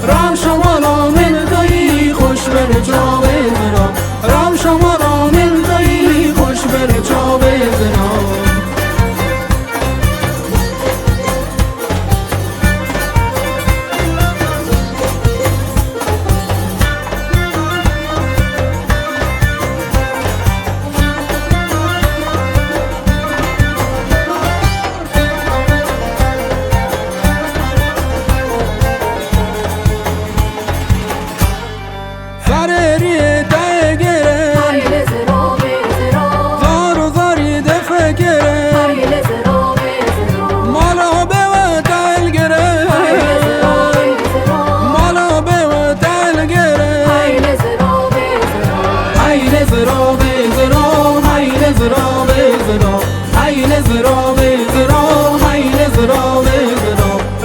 رام شما را من دایی خوش بر جا بزنم، رام شما را من دایی خوش بر جا بزنم.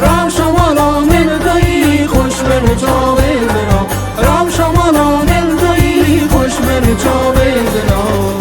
رام شما را من دایی خوش بر جا بزنم، رام شما را من دایی خوش بر جا بزنم.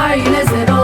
Ay,